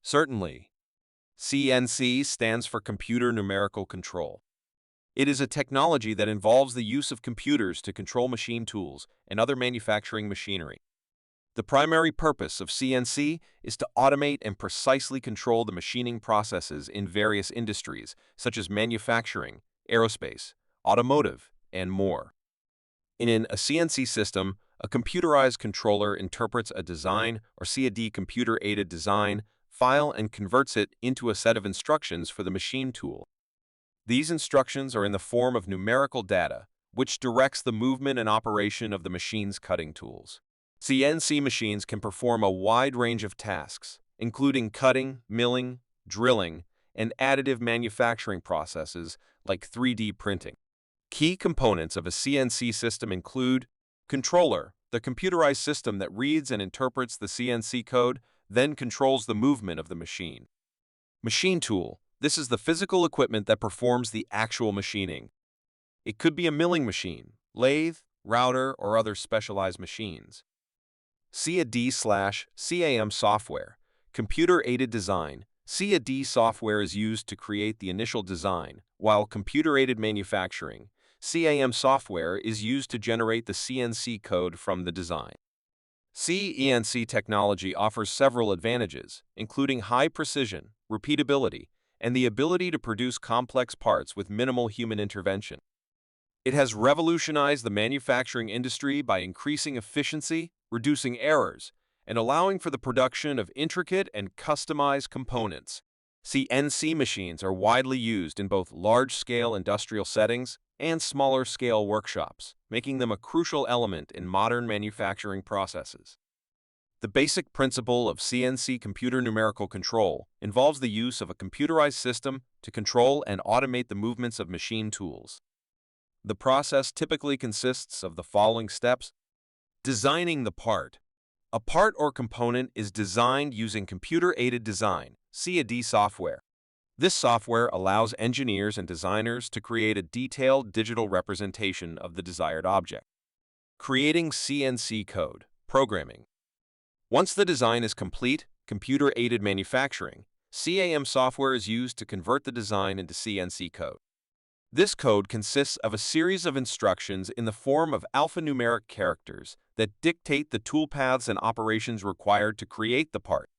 Certainly. CNC stands for Computer Numerical Control. It is a technology that involves the use of computers to control machine tools and other manufacturing machinery. The primary purpose of CNC is to automate and precisely control the machining processes in various industries, such as manufacturing, aerospace, automotive, and more. In a CNC system, a computerized controller interprets a design or CAD computer-aided design file and converts it into a set of instructions for the machine tool. These instructions are in the form of numerical data, which directs the movement and operation of the machine's cutting tools. CNC machines can perform a wide range of tasks, including cutting, milling, drilling, and additive manufacturing processes like 3D printing. Key components of a CNC system include controller, the computerized system that reads and interprets the CNC code, then controls the movement of the machine. Machine tool, this is the physical equipment that performs the actual machining. It could be a milling machine, lathe, router, or other specialized machines. CAD/CAM software, computer-aided design. CAD software is used to create the initial design, while computer-aided manufacturing, CAM software, is used to generate the CNC code from the design. CNC technology offers several advantages, including high precision, repeatability, and the ability to produce complex parts with minimal human intervention. It has revolutionized the manufacturing industry by increasing efficiency, reducing errors, and allowing for the production of intricate and customized components. CNC machines are widely used in both large-scale industrial settings and smaller-scale workshops, making them a crucial element in modern manufacturing processes. The basic principle of CNC computer numerical control involves the use of a computerized system to control and automate the movements of machine tools. The process typically consists of the following steps. Designing the part. A part or component is designed using computer-aided design, CAD software. This software allows engineers and designers to create a detailed digital representation of the desired object. Creating CNC code, programming. Once the design is complete, computer-aided manufacturing, CAM software is used to convert the design into CNC code. This code consists of a series of instructions in the form of alphanumeric characters that dictate the toolpaths and operations required to create the part.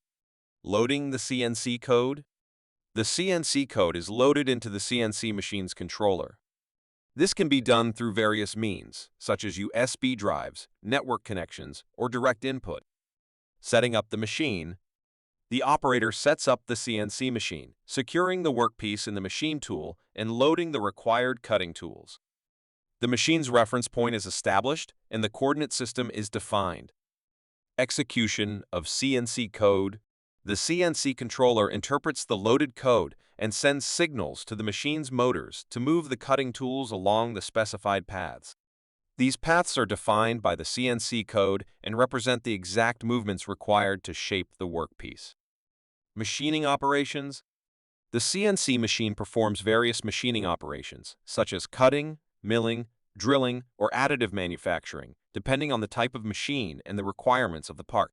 Loading the CNC code. The CNC code is loaded into the CNC machine's controller. This can be done through various means, such as USB drives, network connections, or direct input. Setting up the machine. The operator sets up the CNC machine, securing the workpiece in the machine tool and loading the required cutting tools. The machine's reference point is established and the coordinate system is defined. Execution of CNC code. The CNC controller interprets the loaded code and sends signals to the machine's motors to move the cutting tools along the specified paths. These paths are defined by the CNC code and represent the exact movements required to shape the workpiece. Machining operations. The CNC machine performs various machining operations, such as cutting, milling, drilling, or additive manufacturing, depending on the type of machine and the requirements of the part.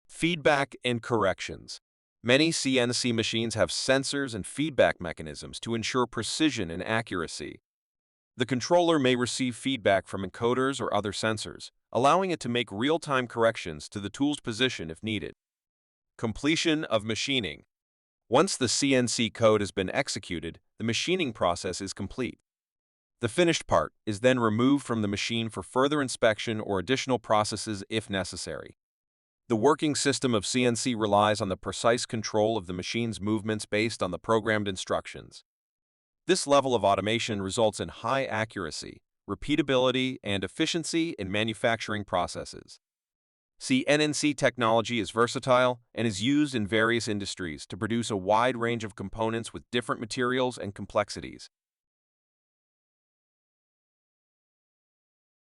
Feedback and corrections. Many CNC machines have sensors and feedback mechanisms to ensure precision and accuracy. The controller may receive feedback from encoders or other sensors, allowing it to make real-time corrections to the tool's position if needed. Completion of machining. Once the CNC code has been executed, the machining process is complete. The finished part is then removed from the machine for further inspection or additional processes if necessary. The working system of CNC relies on the precise control of the machine's movements based on the programmed instructions. This level of automation results in high accuracy, repeatability, and efficiency in manufacturing processes. CNC technology is versatile and is used in various industries to produce a wide range of components with different materials and complexities.